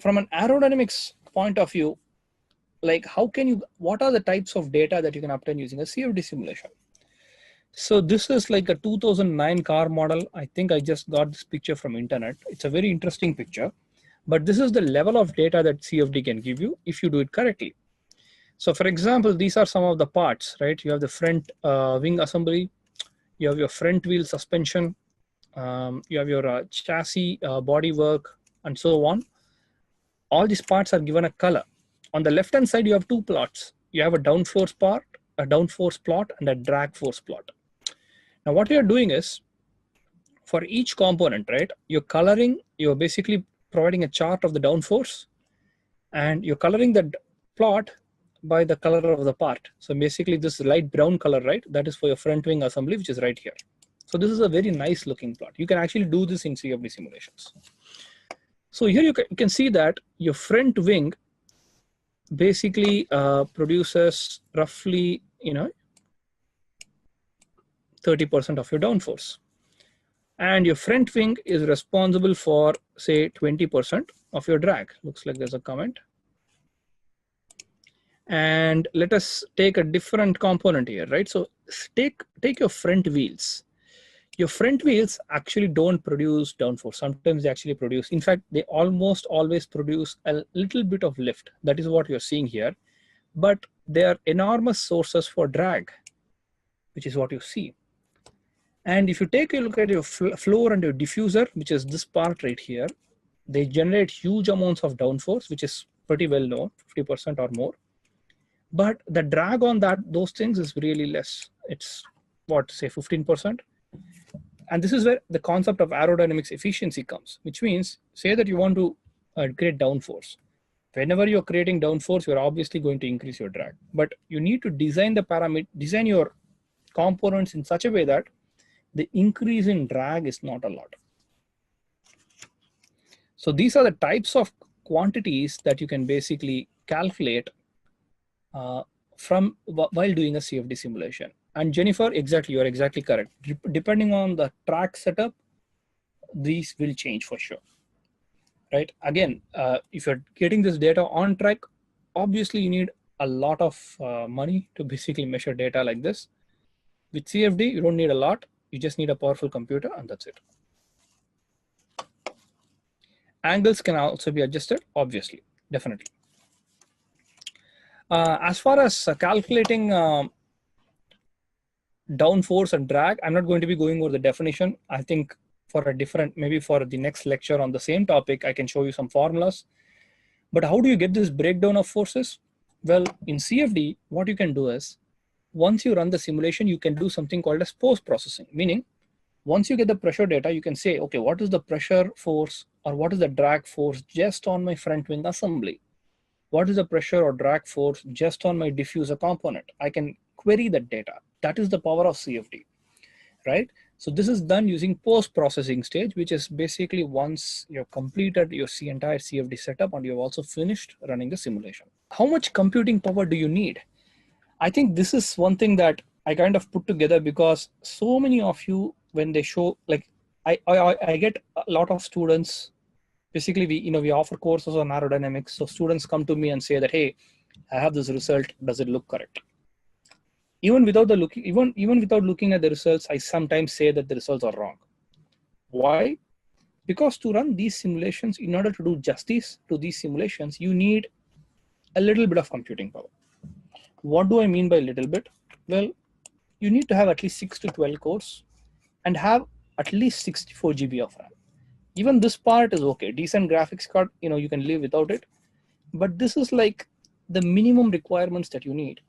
from an aerodynamics point of view, like what are the types of data that you can obtain using a CFD simulation? So this is like a 2009 car model. I think I just got this picture from internet. It's a very interesting picture, but this is the level of data that CFD can give you if you do it correctly. So for example, these are some of the parts, right? You have the front wing assembly, you have your front wheel suspension, you have your chassis body work, and so on. All these parts are given a color. On the left-hand side, you have two plots. You have a downforce part, a downforce plot, and a drag force plot. Now, what you're doing is, for each component, right, you're basically providing a chart of the downforce, and you're coloring the plot by the color of the part. So basically this light brown color, right, that is for your front wing assembly, which is right here. So this is a very nice looking plot. You can actually do this in CFD simulations. So here you can see that your front wing basically produces roughly, 30% of your downforce. And your front wing is responsible for, say, 20% of your drag. Looks like there's a comment. And let us take a different component here, right? So take your front wheels. Your front wheels actually don't produce downforce. Sometimes they actually produce, in fact, they almost always produce a little bit of lift. That is what you're seeing here. But they are enormous sources for drag, which is what you see. And if you take a look at your floor and your diffuser, which is this part right here, they generate huge amounts of downforce, which is pretty well known, 50% or more. But the drag on those things is really less. It's what, say 15%. And this is where the concept of aerodynamics efficiency comes, which means, say that you want to create downforce. Whenever you're creating downforce, you're obviously going to increase your drag. But you need to design your components in such a way that the increase in drag is not a lot. So these are the types of quantities that you can basically calculate while doing a CFD simulation. And Jennifer, exactly, you're exactly correct. Depending on the track setup, these will change for sure, right? Again, if you're getting this data on track, obviously you need a lot of money to basically measure data like this. With CFD, you don't need a lot. You just need a powerful computer, and that's it. Angles can also be adjusted, obviously, definitely. As far as calculating downforce and drag, I'm not going to be going over the definition. I think maybe for the next lecture on the same topic, I can show you some formulas. But how do you get this breakdown of forces? Well, in CFD, what you can do is, once you run the simulation, you can do something called as post-processing, meaning once you get the pressure data, you can say, okay, what is the pressure force or what is the drag force just on my front wing assembly? What is the pressure or drag force just on my diffuser component? I can query that data. That is the power of CFD, right? So this is done using post-processing stage, which is basically once you've completed your entire CFD setup and you've also finished running the simulation. How much computing power do you need? I think this is one thing that I kind of put together because so many of you, when they show, like I get a lot of students. Basically, we offer courses on aerodynamics. So students come to me and say that, hey, I have this result. Does it look correct? Even without looking at the results, I sometimes say that the results are wrong. Why? Because to run these simulations, in order to do justice to these simulations, you need a little bit of computing power. What do I mean by little bit? Well, you need to have at least 6 to 12 cores and have at least 64 GB of RAM. Even this part is okay. Decent graphics card, you can live without it. But this is like the minimum requirements that you need.